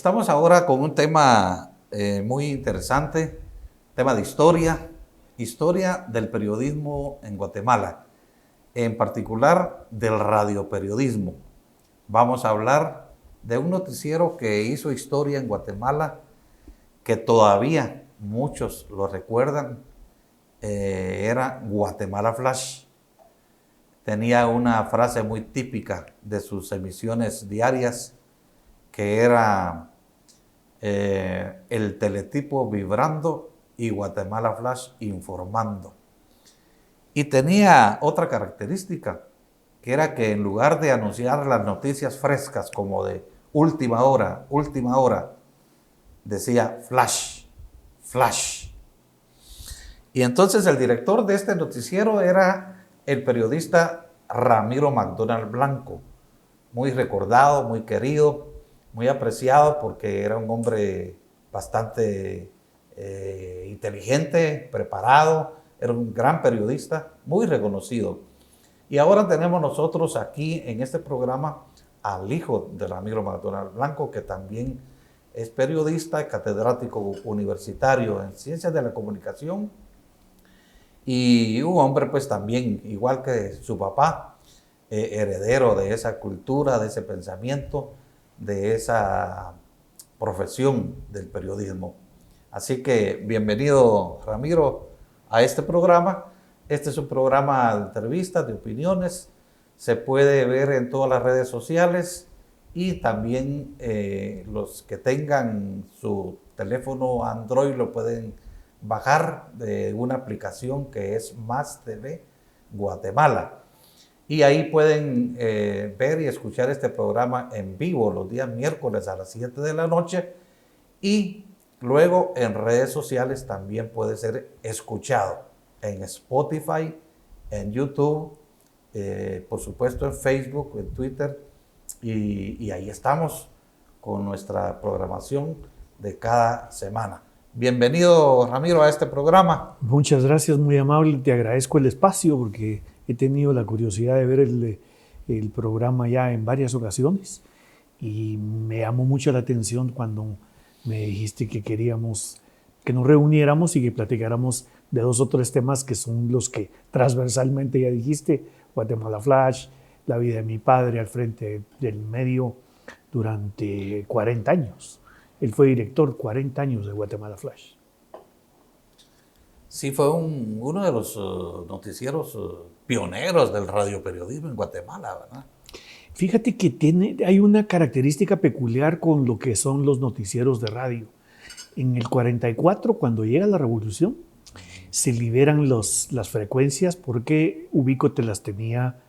Estamos ahora con un tema muy interesante, tema de historia del periodismo en Guatemala, en particular del radioperiodismo. Vamos a hablar de un noticiero que hizo historia en Guatemala, que todavía muchos lo recuerdan, era Guatemala Flash. Tenía una frase muy típica de sus emisiones diarias, que era el teletipo vibrando y Guatemala Flash informando. Y tenía otra característica, que era que en lugar de anunciar las noticias frescas como de última hora, decía flash, flash. Y entonces el director de este noticiero era el periodista Ramiro McDonald Blanco, muy recordado, muy querido, muy apreciado porque era un hombre bastante inteligente, preparado, era un gran periodista, muy reconocido. Y ahora tenemos nosotros aquí en este programa al hijo de Ramiro McDonald Blanco, que también es periodista y catedrático universitario en Ciencias de la Comunicación, y un hombre pues también, igual que su papá, heredero de esa cultura, de ese pensamiento, de esa profesión del periodismo. Así que bienvenido, Ramiro, a este programa. Este es un programa de entrevistas, de opiniones. Se puede ver en todas las redes sociales y también los que tengan su teléfono Android lo pueden bajar de una aplicación que es Más TV Guatemala. Y ahí pueden ver y escuchar este programa en vivo los días miércoles a las 7 de la noche, y luego en redes sociales también puede ser escuchado en Spotify, en YouTube, por supuesto en Facebook, en Twitter, y ahí estamos con nuestra programación de cada semana. Bienvenido, Ramiro, a este programa. Muchas gracias, muy amable. Te agradezco el espacio porque he tenido la curiosidad de ver el programa ya en varias ocasiones y me llamó mucho la atención cuando me dijiste que queríamos que nos reuniéramos y que platicáramos de 2 o 3 temas que son los que transversalmente ya dijiste: Guatemala Flash, la vida de mi padre al frente del medio durante 40 años. Él fue director 40 años de Guatemala Flash. Sí, fue uno de los noticieros pioneros del radioperiodismo en Guatemala, ¿verdad? Fíjate que hay una característica peculiar con lo que son los noticieros de radio. En el 44, cuando llega la revolución, se liberan las frecuencias porque Ubícote las tenía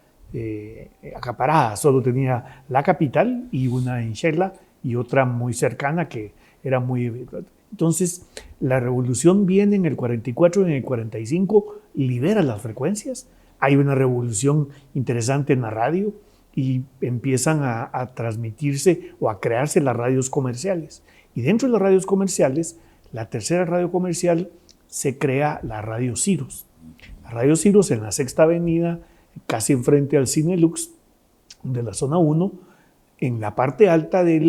acaparadas. Solo tenía la capital y una en Xela y otra muy cercana que era muy... Entonces, la revolución viene en el 44 y en el 45 libera las frecuencias. Hay una revolución interesante en la radio y empiezan a transmitirse o a crearse las radios comerciales. Y dentro de las radios comerciales, la tercera radio comercial se crea la Radio Ciros. La Radio Ciros en la Sexta Avenida, casi enfrente al Cine Lux de la zona 1, en la parte alta de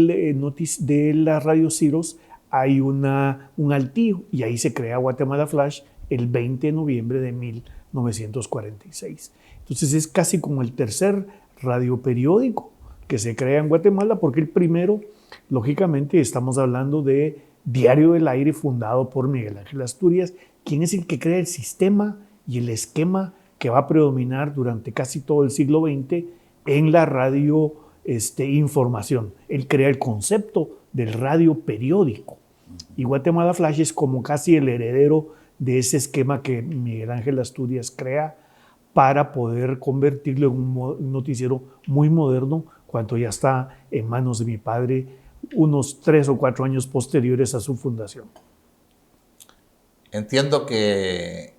la Radio Ciros hay un altillo y ahí se crea Guatemala Flash el 20 de noviembre de 1946. Entonces es casi como el tercer radioperiódico que se crea en Guatemala, porque el primero, lógicamente, estamos hablando de Diario del Aire, fundado por Miguel Ángel Asturias, quien es el que crea el sistema y el esquema que va a predominar durante casi todo el siglo XX en la radio información. Él crea el concepto del radio periódico. Y Guatemala Flash es como casi el heredero de ese esquema que Miguel Ángel Asturias crea para poder convertirlo en un noticiero muy moderno cuando ya está en manos de mi padre unos 3 o 4 años posteriores a su fundación. Entiendo que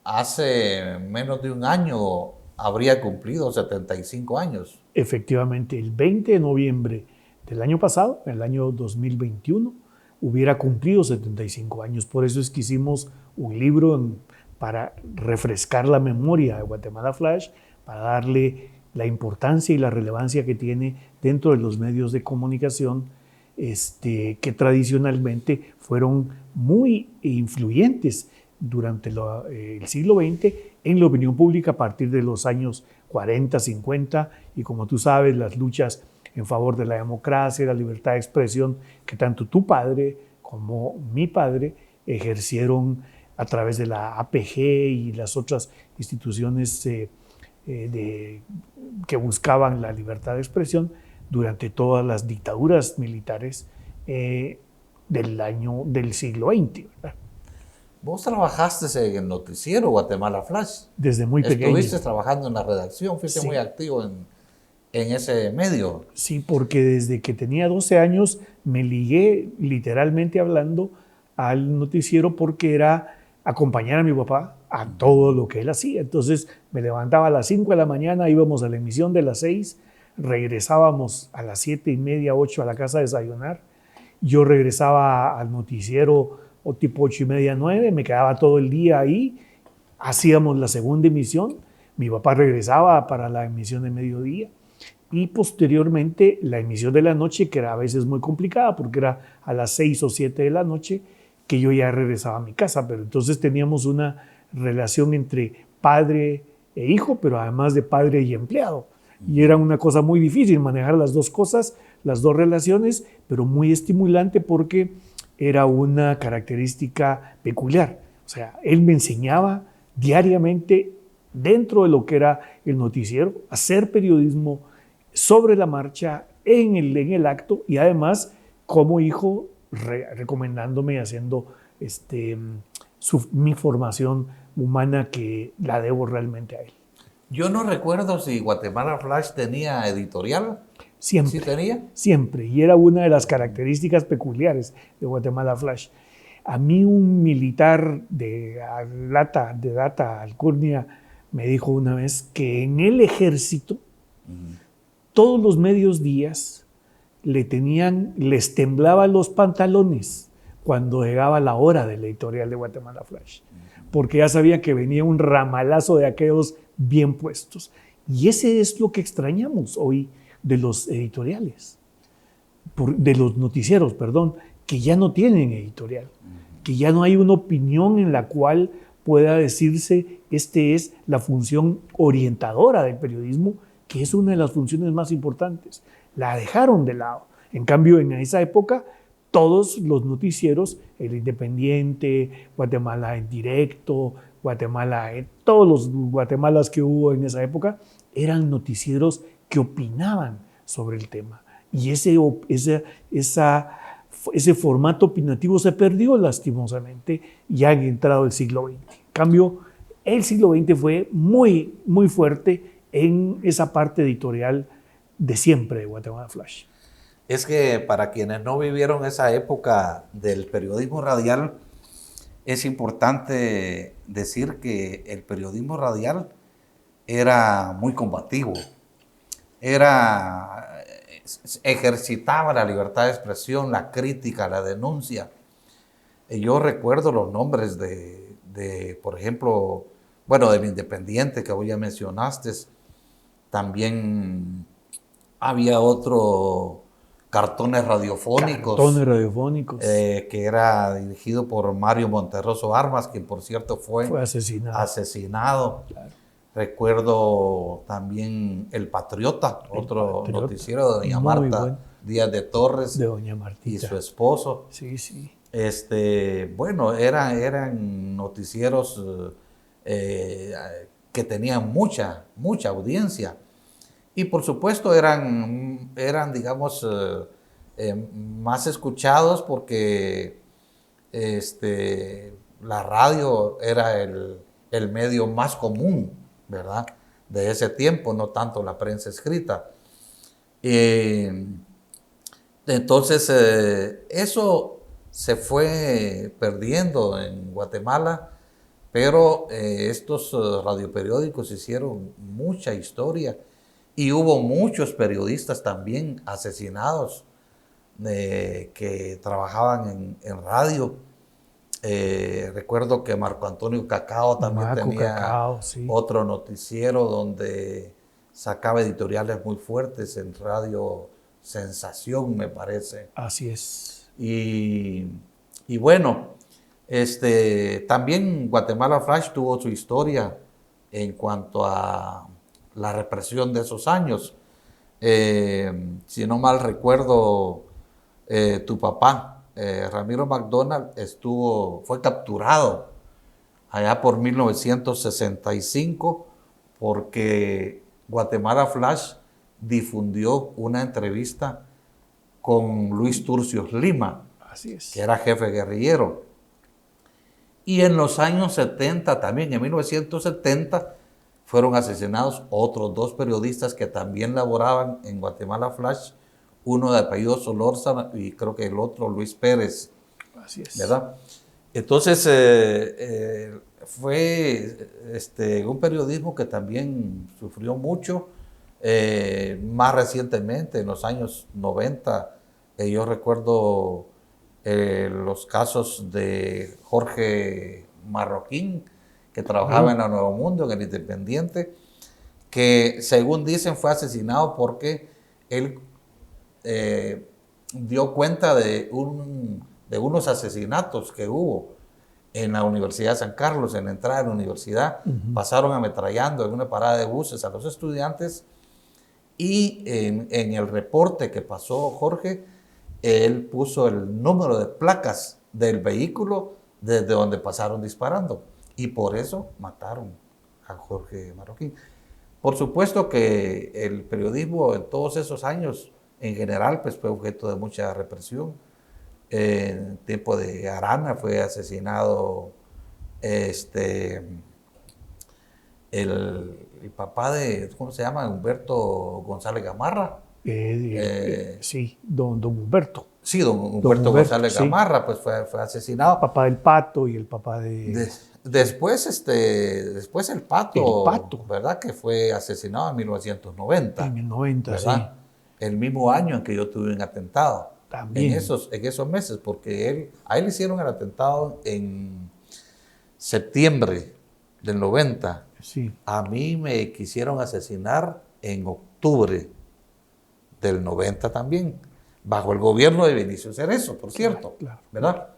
hace menos de un año habría cumplido 75 años. Efectivamente, el 20 de noviembre del año pasado, el año 2021, hubiera cumplido 75 años. Por eso es que hicimos un libro para refrescar la memoria de Guatemala Flash, para darle la importancia y la relevancia que tiene dentro de los medios de comunicación que tradicionalmente fueron muy influyentes durante el siglo XX en la opinión pública a partir de los años 40, 50, y como tú sabes, las luchas en favor de la democracia, la libertad de expresión que tanto tu padre como mi padre ejercieron a través de la APG y las otras instituciones que buscaban la libertad de expresión durante todas las dictaduras militares del siglo XX, ¿verdad? Vos trabajaste en el noticiero Guatemala Flash. Desde muy pequeño. Estuviste trabajando en la redacción, fuiste muy activo en ese medio. Sí, porque desde que tenía 12 años me ligué, literalmente hablando, al noticiero porque era acompañar a mi papá a todo lo que él hacía. Entonces me levantaba a las 5 de la mañana, íbamos a la emisión de las 6, regresábamos a las 7:30, 8 a la casa a desayunar. Yo regresaba al noticiero o tipo 8:30, 9, me quedaba todo el día ahí, hacíamos la segunda emisión, mi papá regresaba para la emisión de mediodía y posteriormente la emisión de la noche, que era a veces muy complicada porque era a las 6 o 7 de la noche que yo ya regresaba a mi casa, pero entonces teníamos una relación entre padre e hijo, pero además de padre y empleado. Y era una cosa muy difícil manejar las dos cosas, las dos relaciones, pero muy estimulante porque era una característica peculiar. O sea, él me enseñaba diariamente, dentro de lo que era el noticiero, a hacer periodismo sobre la marcha, en el acto, y además, como hijo, recomendándome y haciendo mi formación humana, que la debo realmente a él. Yo no recuerdo si Guatemala Flash tenía editorial. Siempre. ¿Sí tenía? Siempre. Y era una de las características peculiares de Guatemala Flash. A mí un militar de data alcurnia me dijo una vez que en el ejército todos los medios días les temblaban los pantalones cuando llegaba la hora del editorial de Guatemala Flash, porque ya sabían que venía un ramalazo de aquellos bien puestos. Y ese es lo que extrañamos hoy de los editoriales, de los noticieros, perdón, que ya no tienen editorial, que ya no hay una opinión en la cual pueda decirse es la función orientadora del periodismo, que es una de las funciones más importantes. La dejaron de lado. En cambio, en esa época, todos los noticieros, El Independiente, Guatemala en Directo, todos los Guatemalas que hubo en esa época, eran noticieros que opinaban sobre el tema. Y ese formato opinativo se perdió lastimosamente ya en entrado el siglo XX. En cambio, el siglo XX fue muy, muy fuerte en esa parte editorial de siempre de Guatemala Flash. Es que para quienes no vivieron esa época del periodismo radial, es importante decir que el periodismo radial era muy combativo, ejercitaba la libertad de expresión, la crítica, la denuncia. Yo recuerdo los nombres por ejemplo, del Independiente que hoy ya mencionaste. También había otro, Cartones Radiofónicos. Que era dirigido por Mario Monterroso Armas, quien por cierto fue asesinado. Claro. Recuerdo también El Patriota, otro noticiero de doña Marta Díaz de Torres, de doña Martita, y su esposo. Sí, sí. Eran noticieros que tenían mucha audiencia. Y por supuesto eran digamos, más escuchados porque la radio era el medio más común, ¿verdad?, de ese tiempo, no tanto la prensa escrita. Entonces, eso se fue perdiendo en Guatemala, pero estos radioperiódicos hicieron mucha historia y hubo muchos periodistas también asesinados que trabajaban en radio. Recuerdo que Marco Antonio Cacao también tenía otro noticiero donde sacaba editoriales muy fuertes en Radio sensación, me parece. Así es. Y bueno, también Guatemala Flash tuvo su historia en cuanto a la represión de esos años. Si no mal recuerdo, tu papá, Ramiro McDonald, fue capturado allá por 1965 porque Guatemala Flash difundió una entrevista con Luis Turcios Lima, Así es. que era jefe guerrillero. Y en los años 70 también, en 1970, fueron asesinados otros 2 periodistas que también laboraban en Guatemala Flash, uno de apellido Solórzano y creo que el otro Luis Pérez. Así es. ¿Verdad? Entonces, fue un periodismo que también sufrió mucho. Más recientemente, en los años 90, yo recuerdo los casos de Jorge Marroquín, que trabajaba en la Nuevo Mundo, en el Independiente, que según dicen fue asesinado porque él dio cuenta de unos asesinatos que hubo en la Universidad de San Carlos, en la entrada de la universidad. Pasaron ametrallando en una parada de buses a los estudiantes y en el reporte que pasó Jorge, él puso el número de placas del vehículo desde donde pasaron disparando y por eso mataron a Jorge Marroquín. Por supuesto que el periodismo en todos esos años en general pues fue objeto de mucha represión. En tiempo de Arana fue asesinado el papá de, ¿cómo se llama? Humberto González Gamarra. Sí, don Humberto. Sí, don Humberto González sí. Gamarra, pues fue asesinado. El papá del Pato y el papá de... Después el Pato, ¿verdad? Que fue asesinado en 1990. En 1990, ¿verdad? sí. El mismo año en que yo tuve un atentado. También. En esos meses, porque a él le hicieron el atentado en septiembre del 90. Sí. A mí me quisieron asesinar en octubre del 90 también, bajo el gobierno de Vinicio Cerezo, por cierto, claro. ¿verdad?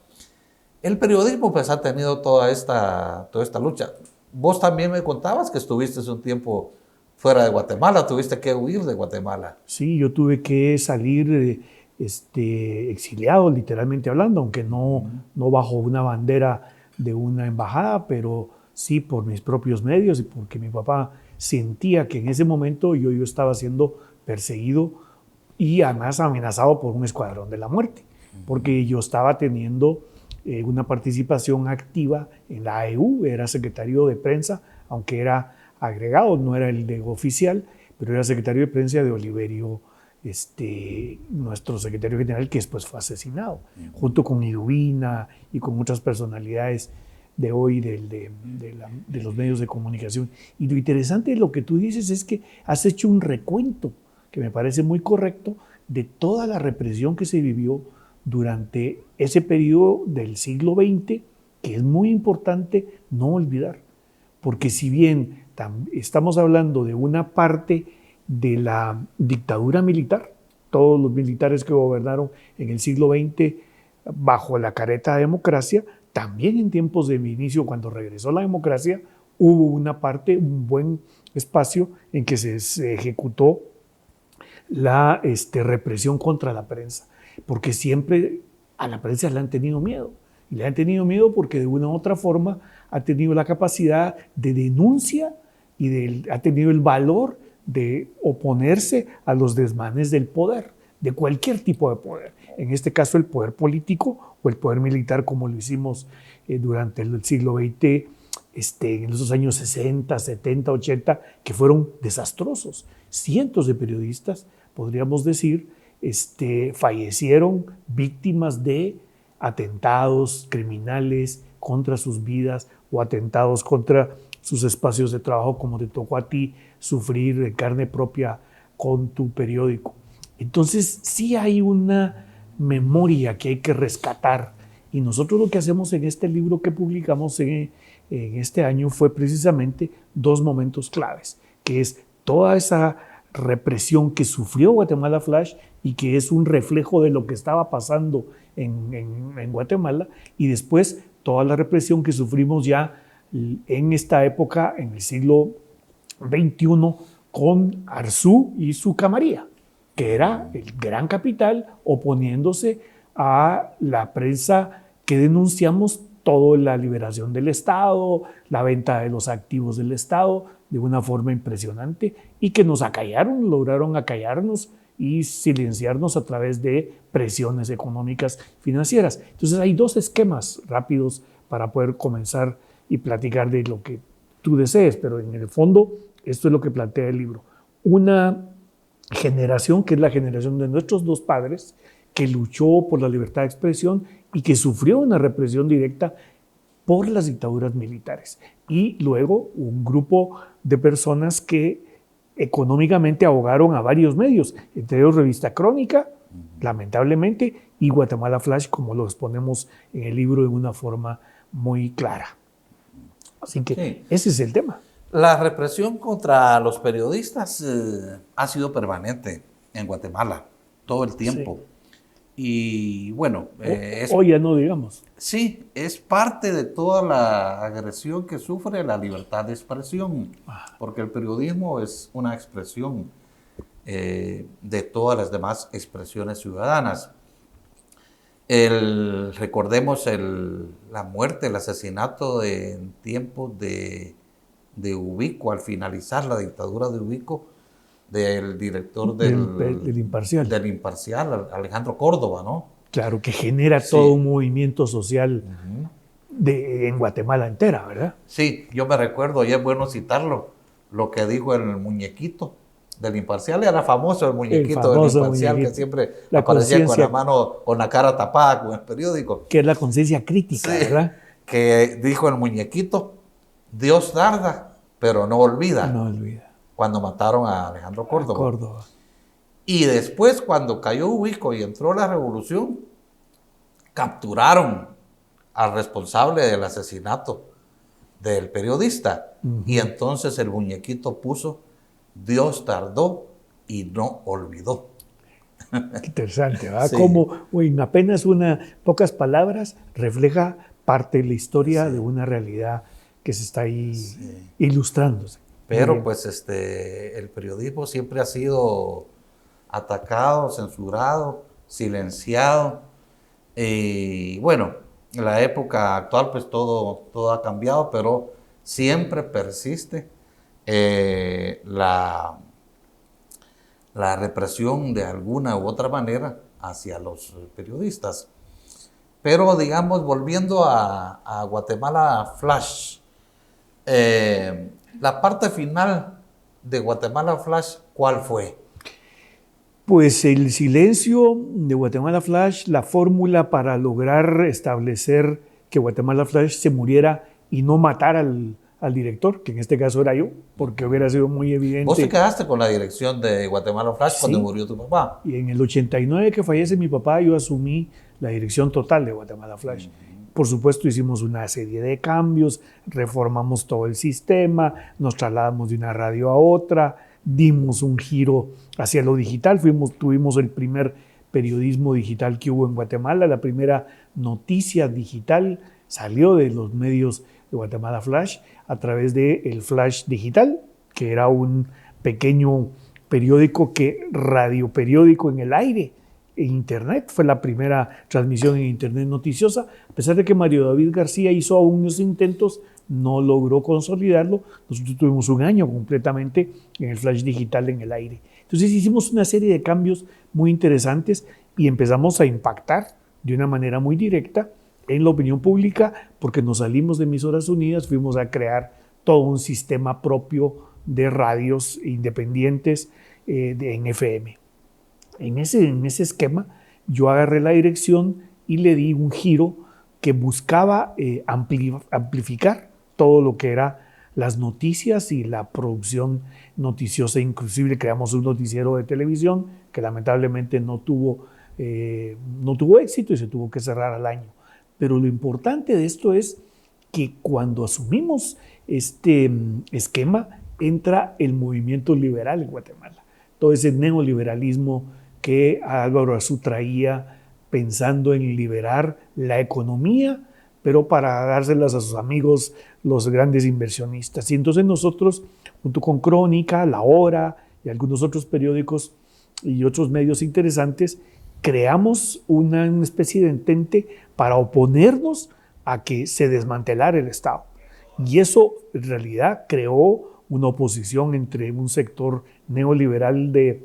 El periodismo pues ha tenido toda esta lucha. Vos también me contabas que estuviste un tiempo fuera de Guatemala, tuviste que huir de Guatemala. Sí, yo tuve que salir exiliado, literalmente hablando, aunque no bajo una bandera de una embajada, pero sí por mis propios medios y porque mi papá sentía que en ese momento yo estaba siendo perseguido y además amenazado por un escuadrón de la muerte, porque yo estaba teniendo una participación activa en la AEU, era secretario de prensa, aunque era agregado, no era el de oficial, pero era secretario de prensa de Oliverio, nuestro secretario general, que después fue asesinado, junto con Idubina y con muchas personalidades de hoy de los medios de comunicación. Y lo interesante de lo que tú dices es que has hecho un recuento, que me parece muy correcto, de toda la represión que se vivió durante ese periodo del siglo XX, que es muy importante no olvidar, porque si bien estamos hablando de una parte de la dictadura militar, todos los militares que gobernaron en el siglo XX bajo la careta de democracia, también en tiempos de mi inicio, cuando regresó la democracia, hubo una parte, un buen espacio en que se ejecutó la represión contra la prensa, porque siempre a la prensa le han tenido miedo, y le han tenido miedo porque de una u otra forma ha tenido la capacidad de denuncia y ha tenido el valor de oponerse a los desmanes del poder, de cualquier tipo de poder. En este caso el poder político o el poder militar, como lo hicimos durante el siglo XX, en esos años 60, 70, 80, que fueron desastrosos. Cientos de periodistas, podríamos decir, fallecieron víctimas de atentados criminales contra sus vidas o atentados contra sus espacios de trabajo, como te tocó a ti sufrir en carne propia con tu periódico. Entonces sí hay una memoria que hay que rescatar, y nosotros lo que hacemos en este libro que publicamos en este año fue precisamente 2 momentos claves, que es toda esa represión que sufrió Guatemala Flash y que es un reflejo de lo que estaba pasando en Guatemala, y después toda la represión que sufrimos ya en esta época, en el siglo XXI, con Arzú y su camarilla, que era el gran capital oponiéndose a la prensa que denunciamos toda la liberación del Estado, la venta de los activos del Estado de una forma impresionante, y que nos acallaron, lograron acallarnos y silenciarnos a través de presiones económicas financieras. Entonces hay dos esquemas rápidos para poder comenzar y platicar de lo que tú desees, pero en el fondo esto es lo que plantea el libro. Una generación que es la generación de nuestros dos padres, que luchó por la libertad de expresión y que sufrió una represión directa por las dictaduras militares. Y luego un grupo de personas que económicamente ahogaron a varios medios, entre ellos Revista Crónica, lamentablemente, y Guatemala Flash, como lo exponemos en el libro de una forma muy clara. Así que sí, ese es el tema. La represión contra los periodistas ha sido permanente en Guatemala todo el tiempo. Sí. Y bueno, hoy ya no digamos. Sí, es parte de toda la agresión que sufre la libertad de expresión, porque el periodismo es una expresión de todas las demás expresiones ciudadanas. Recordemos la muerte, el asesinato en tiempos de Ubico, al finalizar la dictadura de Ubico, del director del Imparcial, Alejandro Córdoba, ¿no? Claro, que genera todo un movimiento social en Guatemala entera, ¿verdad? Sí, yo me recuerdo, y es bueno citarlo, lo que dijo el muñequito del Imparcial. Era famoso el muñequito del Imparcial, que siempre aparecía con la mano, con la cara tapada con el periódico. Que es la conciencia crítica, ¿verdad? Que dijo el muñequito: Dios tarda, pero no olvida. No olvida. Cuando mataron a Alejandro Córdoba. Y después, cuando cayó Ubico y entró la revolución, capturaron al responsable del asesinato del periodista. Y entonces el muñequito puso: Dios tardó y no olvidó. Qué interesante, ¿verdad? Sí. Como en apenas pocas palabras refleja parte de la historia de una realidad que se está ahí ilustrándose. Pero pues el periodismo siempre ha sido atacado, censurado, silenciado. Y bueno, en la época actual pues todo ha cambiado, pero siempre persiste la represión de alguna u otra manera hacia los periodistas. Pero digamos, volviendo a Guatemala Flash, la parte final de Guatemala Flash, ¿cuál fue? Pues el silencio de Guatemala Flash, la fórmula para lograr establecer que Guatemala Flash se muriera y no matar al director, que en este caso era yo, porque hubiera sido muy evidente. ¿Vos te quedaste con la dirección de Guatemala Flash cuando murió tu papá? Y en el 89 que fallece mi papá, yo asumí la dirección total de Guatemala Flash. Por supuesto, hicimos una serie de cambios, reformamos todo el sistema, nos trasladamos de una radio a otra, dimos un giro hacia lo digital, tuvimos el primer periodismo digital que hubo en Guatemala, la primera noticia digital salió de los medios de Guatemala Flash a través del Flash Digital, que era un pequeño periódico radioperiódico en el aire, en Internet. Fue la primera transmisión en Internet noticiosa. A pesar de que Mario David García hizo unos intentos, no logró consolidarlo. Nosotros tuvimos un año completamente en el Flash Digital en el aire. Entonces hicimos una serie de cambios muy interesantes y empezamos a impactar de una manera muy directa en la opinión pública, porque nos salimos de Emisoras Unidas, fuimos a crear todo un sistema propio de radios independientes en FM. En ese esquema yo agarré la dirección y le di un giro que buscaba amplificar todo lo que era las noticias y la producción noticiosa. Inclusive creamos un noticiero de televisión que lamentablemente no tuvo éxito y se tuvo que cerrar al año. Pero lo importante de esto es que cuando asumimos este esquema, entra el movimiento liberal en Guatemala. todo ese neoliberalismo que Álvaro Arzú traía pensando en liberar la economía, pero para dárselas a sus amigos, los grandes inversionistas. Y entonces nosotros, junto con Crónica, La Hora y algunos otros periódicos y otros medios interesantes, creamos una especie de entente para oponernos a que se desmantelara el Estado. Y eso en realidad creó una oposición entre un sector neoliberal de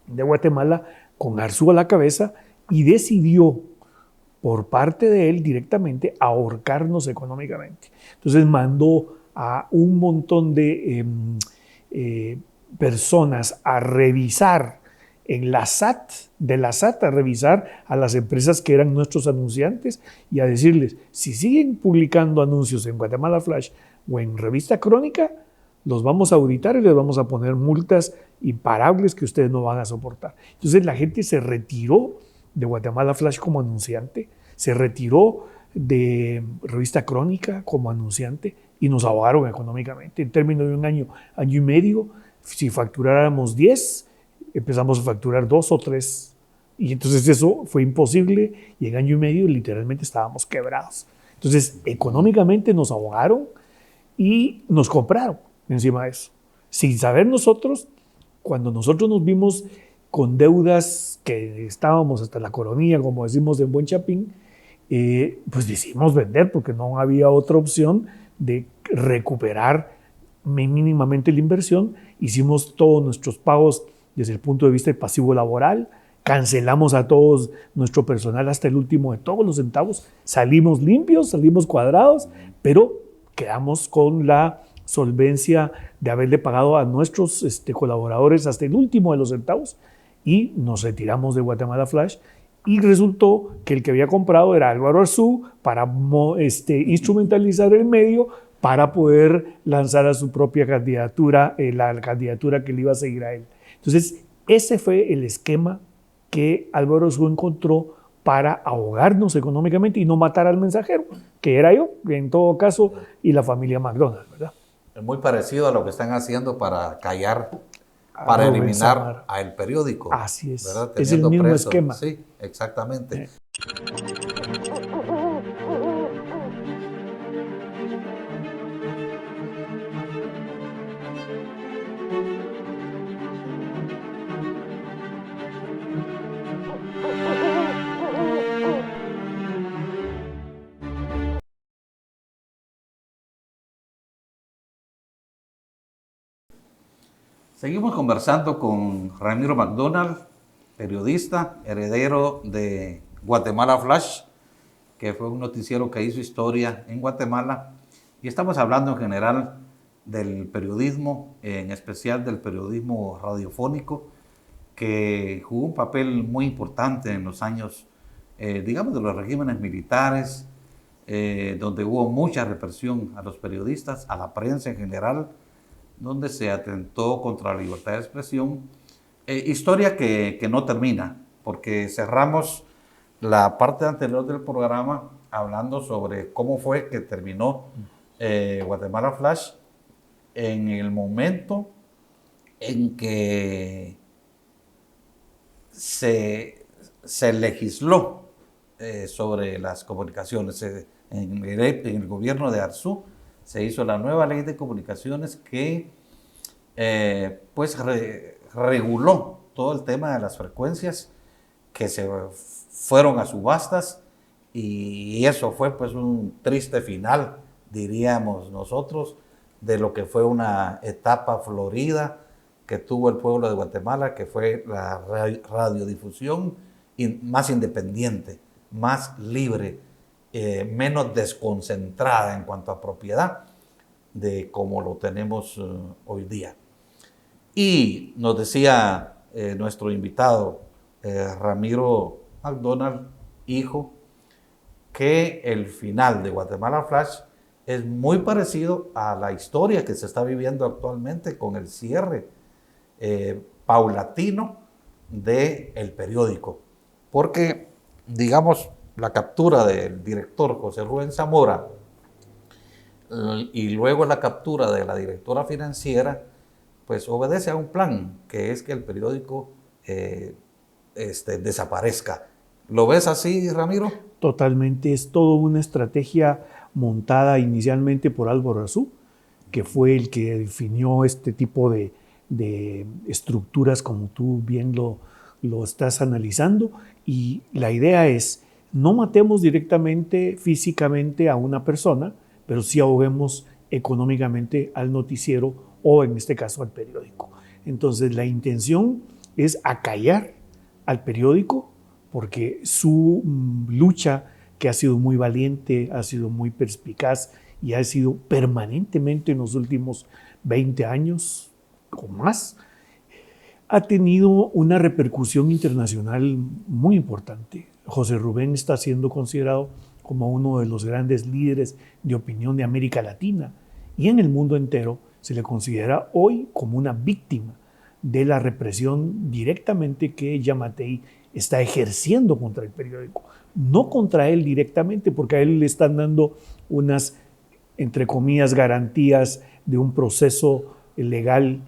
Guatemala con Arzú a la cabeza y decidió por parte de él directamente ahorcarnos económicamente. Entonces mandó a un montón de personas a revisar en la SAT, de la SAT a revisar a las empresas que eran nuestros anunciantes y a decirles, si siguen publicando anuncios en Guatemala Flash o en Revista Crónica, los vamos a auditar y les vamos a poner multas imparables que ustedes no van a soportar. Entonces la gente se retiró de Guatemala Flash como anunciante, se retiró de Revista Crónica como anunciante y nos ahogaron económicamente. En términos de un año, año y medio, si facturáramos 10, empezamos a facturar 2 o 3. Y entonces eso fue imposible y en año y medio literalmente estábamos quebrados. Entonces económicamente nos ahogaron y nos compraron encima de eso. Sin saber nosotros, cuando nosotros nos vimos con deudas que estábamos hasta la coronilla, como decimos en buen chapín, pues decidimos vender porque no había otra opción de recuperar mínimamente la inversión. Hicimos todos nuestros pagos desde el punto de vista del pasivo laboral, cancelamos a todos nuestro personal hasta el último de todos los centavos, salimos limpios, salimos cuadrados, pero quedamos con la solvencia de haberle pagado a nuestros colaboradores hasta el último de los centavos y nos retiramos de Guatemala Flash y resultó que el que había comprado era Álvaro Arzú para instrumentalizar el medio para poder lanzar a su propia candidatura, la candidatura que le iba a seguir a él. Entonces, ese fue el esquema que Álvaro Arzú encontró para ahogarnos económicamente y no matar al mensajero, que era yo, en todo caso, y la familia McDonald, ¿verdad? Es muy parecido a lo que están haciendo para callar, para eliminar a el periódico. Así es, ¿verdad? es el mismo esquema. Sí, exactamente. Seguimos conversando con Ramiro McDonald, periodista, heredero de Guatemala Flash, que fue un noticiero que hizo historia en Guatemala. Y estamos hablando en general del periodismo, en especial del periodismo radiofónico, que jugó un papel muy importante en los años, digamos, de los regímenes militares, donde hubo mucha represión a los periodistas, a la prensa en general, donde se atentó contra la libertad de expresión. Historia que no termina, porque cerramos la parte anterior del programa hablando sobre cómo fue que terminó Guatemala Flash en el momento en que se legisló sobre las comunicaciones. En el gobierno de Arzú se hizo la nueva ley de comunicaciones que pues reguló todo el tema de las frecuencias que se fueron a subastas, y eso fue pues un triste final, diríamos nosotros, de lo que fue una etapa florida que tuvo el pueblo de Guatemala, que fue la radiodifusión más independiente, más libre, menos desconcentrada en cuanto a propiedad de como lo tenemos hoy día. Y nos decía nuestro invitado, Ramiro McDonald, hijo, que el final de Guatemala Flash es muy parecido a la historia que se está viviendo actualmente con el cierre paulatino del periódico. Porque, digamos, la captura del director José Rubén Zamora y luego la captura de la directora financiera pues obedece a un plan, que es que el periódico desaparezca. ¿Lo ves así, Ramiro? Totalmente, es toda una estrategia montada inicialmente por Álvaro Arzú, que fue el que definió este tipo de estructuras como tú bien lo estás analizando, y la idea es no matemos directamente físicamente a una persona, pero sí ahoguemos económicamente al noticiero o en este caso al periódico. Entonces la intención es acallar al periódico porque su lucha, que ha sido muy valiente, ha sido muy perspicaz y ha sido permanentemente en los últimos 20 años o más, ha tenido una repercusión internacional muy importante. José Rubén está siendo considerado como uno de los grandes líderes de opinión de América Latina, y en el mundo entero se le considera hoy como una víctima de la represión directamente que Yamatei está ejerciendo contra el periódico. No contra él directamente, porque a él le están dando unas, entre comillas, garantías de un proceso legal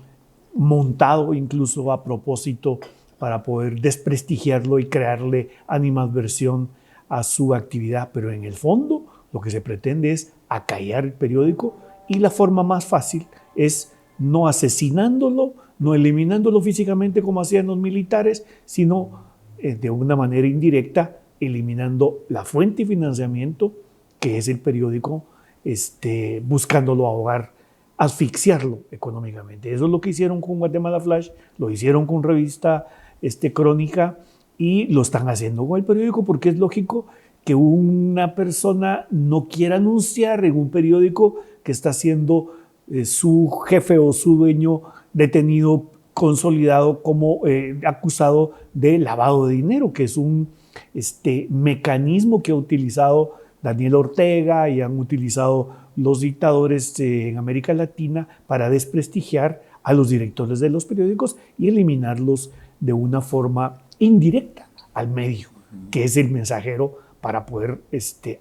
montado incluso a propósito para poder desprestigiarlo y crearle animadversión a su actividad. Pero en el fondo lo que se pretende es acallar el periódico, y la forma más fácil es no asesinándolo, no eliminándolo físicamente como hacían los militares, sino de una manera indirecta eliminando la fuente de financiamiento que es el periódico, buscándolo ahogar, asfixiarlo económicamente. Eso es lo que hicieron con Guatemala Flash, lo hicieron con Revista Crónica, y lo están haciendo con el periódico, porque es lógico que una persona no quiera anunciar en un periódico que está siendo su jefe o su dueño detenido, consolidado como acusado de lavado de dinero, que es un mecanismo que ha utilizado Daniel Ortega y han utilizado los dictadores en América Latina para desprestigiar a los directores de los periódicos y eliminarlos de una forma indirecta al medio, que es el mensajero, para poder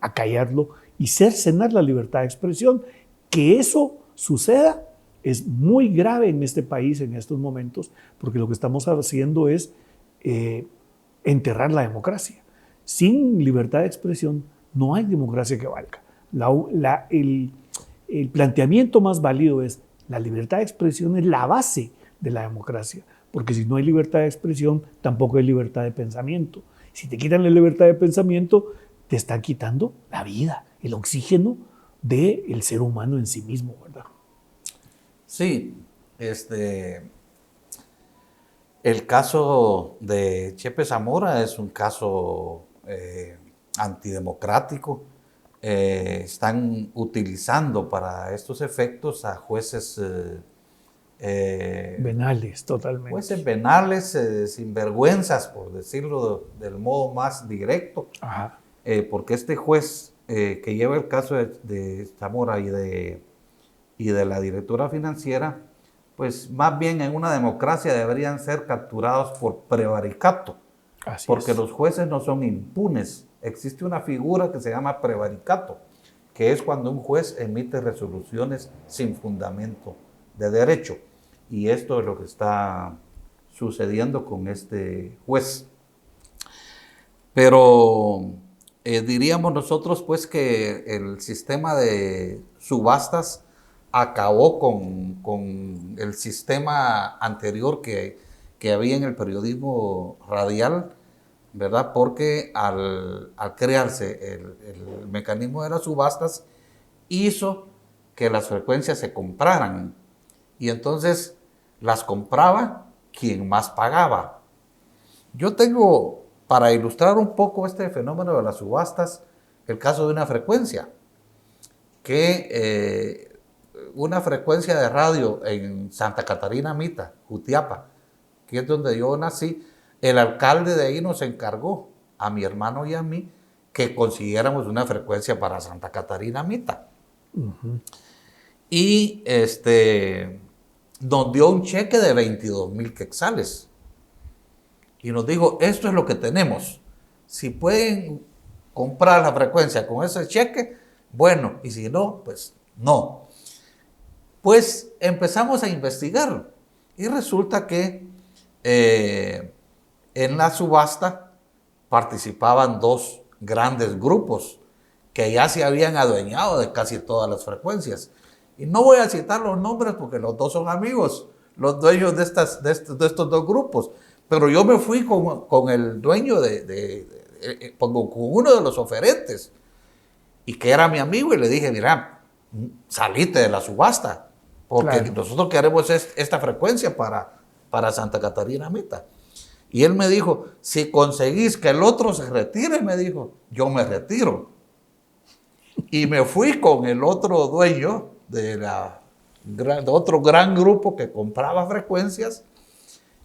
acallarlo y cercenar la libertad de expresión. Que eso suceda es muy grave en este país en estos momentos, porque lo que estamos haciendo es enterrar la democracia. Sin libertad de expresión no hay democracia que valga. El planteamiento más válido es: la libertad de expresión es la base de la democracia, porque si no hay libertad de expresión, tampoco hay libertad de pensamiento. Si te quitan la libertad de pensamiento, te están quitando la vida, el oxígeno del ser humano en sí mismo, ¿verdad? Sí, el caso de Chepe Zamora es un caso antidemocrático. Están utilizando para estos efectos a jueces venales, totalmente. Jueces venales, sinvergüenzas, por decirlo del modo más directo. Ajá. Porque este juez que lleva el caso de Zamora y de la directora financiera, pues más bien en una democracia deberían ser capturados por prevaricato. Así porque es. los jueces no son impunes. Existe una figura que se llama prevaricato, que es cuando un juez emite resoluciones sin fundamento de derecho. Y esto es lo que está sucediendo con este juez. Pero diríamos nosotros pues que el sistema de subastas acabó con el sistema anterior que había en el periodismo radial, ¿verdad? Porque al crearse el mecanismo de las subastas, hizo que las frecuencias se compraran. Y entonces las compraba quien más pagaba. Yo tengo, para ilustrar un poco este fenómeno de las subastas, el caso de una frecuencia, que una frecuencia de radio en Santa Catarina Mita, Jutiapa, que es donde yo nací, el alcalde de ahí nos encargó, a mi hermano y a mí, que consiguiéramos una frecuencia para Santa Catarina Mita. Uh-huh. Y nos dio un cheque de 22,000 quetzales. Y nos dijo: esto es lo que tenemos. Si pueden comprar la frecuencia con ese cheque, bueno, y si no, pues no. Pues empezamos a investigar. Y resulta que en la subasta participaban dos grandes grupos que ya se habían adueñado de casi todas las frecuencias. Y no voy a citar los nombres porque los dos son amigos, los dueños de estos dos grupos. Pero yo me fui con el dueño con uno de los oferentes, y que era mi amigo, y le dije, mira, salite de la subasta, porque claro, nosotros queremos esta frecuencia para Santa Catarina Mita. Y él me dijo, si conseguís que el otro se retire, me dijo, yo me retiro. Y me fui con el otro dueño de otro gran grupo que compraba frecuencias,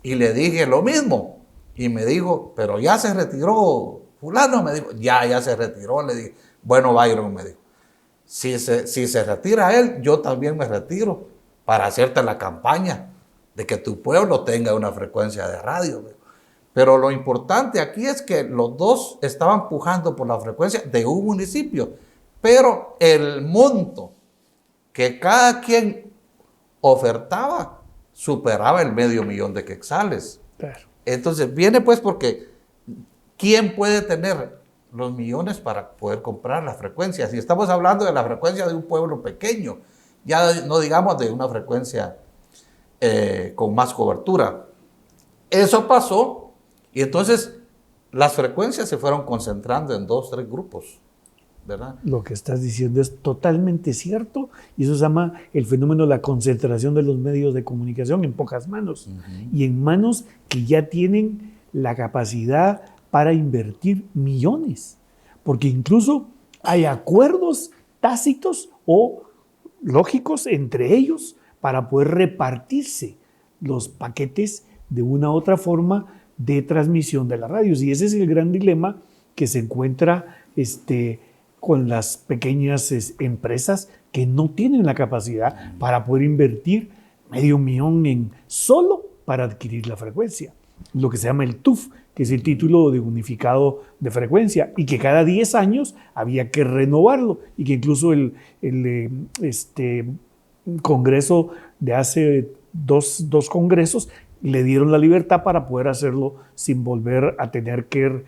y le dije lo mismo. Y me dijo, pero ya se retiró fulano, me dijo, ya se retiró. Le dije, bueno, Byron, me dijo, si se retira él, yo también me retiro para hacerte la campaña de que tu pueblo tenga una frecuencia de radio. Pero lo importante aquí es que los dos estaban pujando por la frecuencia de un municipio, pero el monto que cada quien ofertaba superaba el $500,000 de quetzales. Claro. Entonces viene pues porque ¿quién puede tener los millones para poder comprar las frecuencias? Si estamos hablando de la frecuencia de un pueblo pequeño, ya no digamos de una frecuencia con más cobertura. Eso pasó, y entonces las frecuencias se fueron concentrando en 2 o 3 grupos, ¿verdad? Lo que estás diciendo es totalmente cierto, y eso se llama el fenómeno de la concentración de los medios de comunicación en pocas manos, y en manos que ya tienen la capacidad para invertir millones, porque incluso hay acuerdos tácitos o lógicos entre ellos para poder repartirse los paquetes de una u otra forma de transmisión de las radios. Y ese es el gran dilema que se encuentra con las pequeñas empresas que no tienen la capacidad para poder invertir $500,000 solo para adquirir la frecuencia. Lo que se llama el TUF, que es el título de unificado de frecuencia, y que cada 10 años había que renovarlo, y que incluso el Congreso de hace dos congresos le dieron la libertad para poder hacerlo sin volver a tener que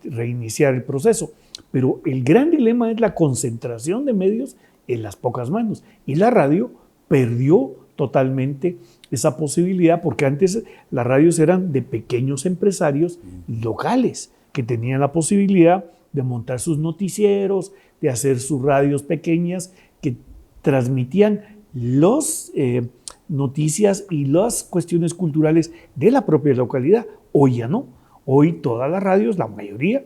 reiniciar el proceso. Pero el gran dilema es la concentración de medios en las pocas manos, y la radio perdió totalmente esa posibilidad, porque antes las radios eran de pequeños empresarios locales que tenían la posibilidad de montar sus noticieros, de hacer sus radios pequeñas que transmitían las noticias y las cuestiones culturales de la propia localidad. Hoy ya no. Hoy todas las radios, la mayoría,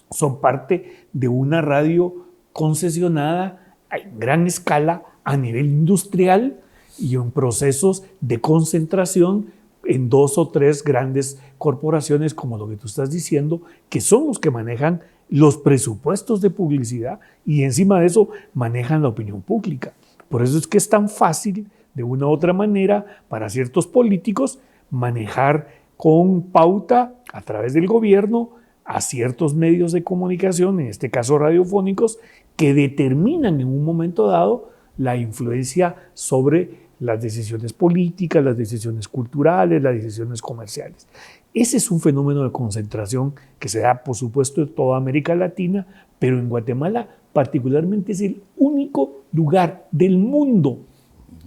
son parte de una radio concesionada en gran escala a nivel industrial y en procesos de concentración en 2 o 3 grandes corporaciones, como lo que tú estás diciendo, que son los que manejan los presupuestos de publicidad y encima de eso manejan la opinión pública. Por eso es que es tan fácil, de una u otra manera, para ciertos políticos manejar con pauta a través del gobierno a ciertos medios de comunicación, en este caso radiofónicos, que determinan en un momento dado la influencia sobre las decisiones políticas, las decisiones culturales, las decisiones comerciales. Ese es un fenómeno de concentración que se da, por supuesto, en toda América Latina, pero en Guatemala particularmente es el único lugar del mundo.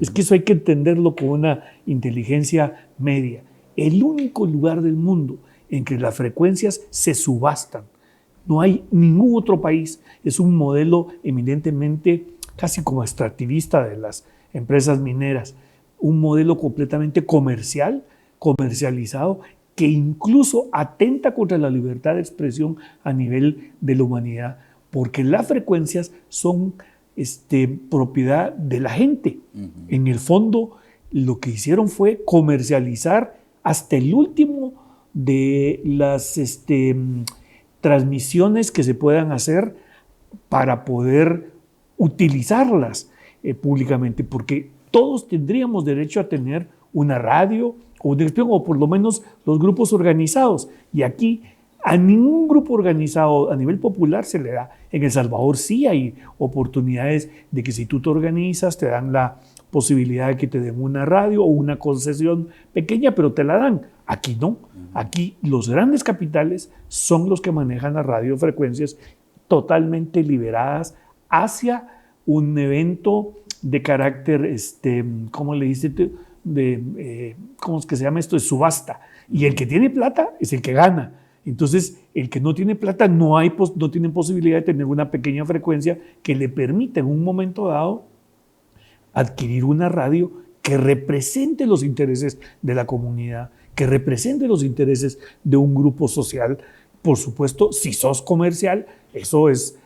Es que eso hay que entenderlo con una inteligencia media. El único lugar del mundo en que las frecuencias se subastan. No hay ningún otro país. Es un modelo eminentemente casi como extractivista de las empresas mineras. Un modelo completamente comercializado, que incluso atenta contra la libertad de expresión a nivel de la humanidad, porque las frecuencias son propiedad de la gente. En el fondo, lo que hicieron fue comercializar hasta el último de las transmisiones que se puedan hacer para poder utilizarlas públicamente, porque todos tendríamos derecho a tener una radio o por lo menos los grupos organizados. Y aquí a ningún grupo organizado a nivel popular se le da. En El Salvador sí hay oportunidades de que si tú te organizas te dan la posibilidad de que te den una radio o una concesión pequeña, pero te la dan. Aquí no. Aquí los grandes capitales son los que manejan las radiofrecuencias totalmente liberadas hacia un evento de carácter, ¿cómo le dice? ¿Cómo es que se llama esto? Es subasta. Y el que tiene plata es el que gana. Entonces, el que no tiene plata no tiene posibilidad de tener una pequeña frecuencia que le permita en un momento dado adquirir una radio que represente los intereses de la comunidad, que represente los intereses de un grupo social. Por supuesto, si sos comercial, eso es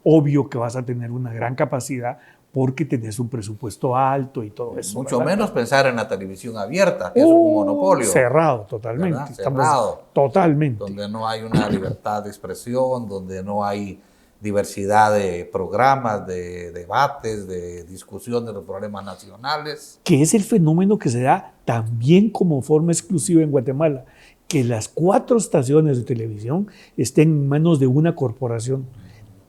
obvio que vas a tener una gran capacidad porque tenés un presupuesto alto y todo eso. Mucho ¿verdad? menos pensar en la televisión abierta, que es un monopolio. Cerrado, totalmente. Cerrado. Totalmente. Donde no hay una libertad de expresión, donde no hay diversidad de programas, de debates, de discusión de los problemas nacionales. Que es el fenómeno que se da también como forma exclusiva en Guatemala, que las 4 estaciones de televisión estén en manos de una corporación.